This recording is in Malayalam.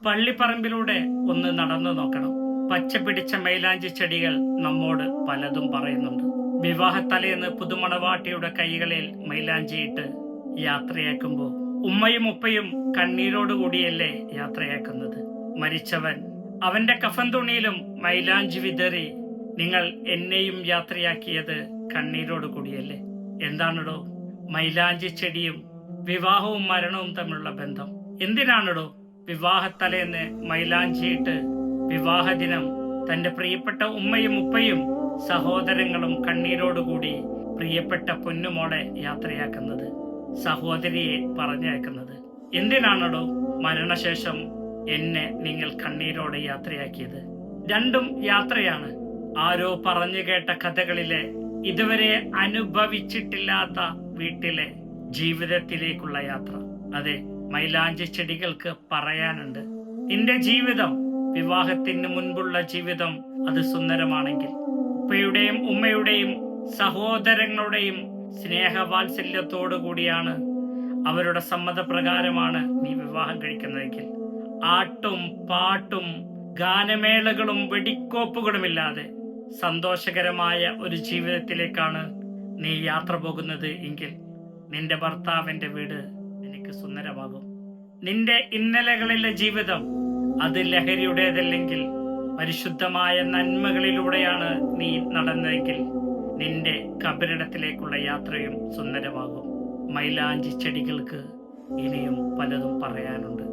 പള്ളിപ്പറമ്പിലൂടെ ഒന്ന് നടന്നു നോക്കണം. പച്ച പിടിച്ച മൈലാഞ്ചി ചെടികൾ നമ്മോട് പലതും പറയുന്നുണ്ട്. വിവാഹത്തലേന്ന് പുതുമണവാട്ടിയുടെ കൈകളിൽ മൈലാഞ്ചിയിട്ട് യാത്രയാക്കുമ്പോൾ ഉമ്മയും ഉപ്പയും കണ്ണീരോടുകൂടിയല്ലേ യാത്രയാക്കുന്നത്. മരിച്ചവൻ അവന്റെ കഫൻ തുണിയിലും മൈലാഞ്ചി വിതറി നിങ്ങൾ എന്നെയും യാത്രയാക്കിയത് കണ്ണീരോട് കൂടിയല്ലേ. എന്താണടോ മൈലാഞ്ചി ചെടിയും വിവാഹവും മരണവും തമ്മിലുള്ള ബന്ധം? എന്തിനാണടോ വിവാഹത്തലേന്ന് മൈലാഞ്ചിയിട്ട് വിവാഹദിനം തന്റെ പ്രിയപ്പെട്ട ഉമ്മയും ഉപ്പയും സഹോദരങ്ങളും കണ്ണീരോടുകൂടി പ്രിയപ്പെട്ട പൊന്നുമോളെ യാത്രയാക്കുന്നത്, സഹോദരിയെ പറഞ്ഞയക്കുന്നത്? എന്തിനാണടോ മരണശേഷം എന്നെ നിങ്ങൾ കണ്ണീരോടെ യാത്രയാക്കിയത്? രണ്ടും യാത്രയാണ്. ആരോ പറഞ്ഞു കേട്ട കഥകളിലെ ഇതുവരെ അനുഭവിച്ചിട്ടില്ലാത്ത വീട്ടിലെ ജീവിതത്തിലേക്കുള്ള യാത്ര. അതെ, മൈലാഞ്ചി ചെടികൾക്ക് പറയാനുണ്ട്. നിന്റെ ജീവിതം, വിവാഹത്തിന് മുൻപുള്ള ജീവിതം, അത് സുന്ദരമാണെങ്കിൽ ഉപ്പയുടെയും ഉമ്മയുടെയും സഹോദരങ്ങളുടെയും സ്നേഹവാത്സല്യത്തോടു കൂടിയാണ്, അവരുടെ സമ്മതപ്രകാരമാണ് നീ വിവാഹം കഴിക്കുന്നതെങ്കിൽ, ആട്ടും പാട്ടും ഗാനമേളകളും വെടിക്കോപ്പുകളുമില്ലാതെ സന്തോഷകരമായ ഒരു ജീവിതത്തിലേക്കാണ് നീ യാത്ര പോകുന്നത് എങ്കിൽ നിന്റെ ഭർത്താവിന്റെ വീട് നിനക്ക് സുന്ദരമാകും. നിന്റെ ഇന്നലകളിലെ ജീവിതം അത് ലഹരിയുടേതല്ലെങ്കിൽ പരിശുദ്ധമായ നന്മകളിലൂടെയാണ് നീ നടന്നതെങ്കിൽ നിന്റെ കബറിടത്തിലേക്കുള്ള യാത്രയും സുന്ദരമാകും. മൈലാഞ്ചി ചെടികൾക്ക് ഇനിയും പലതും പറയാനുണ്ട്.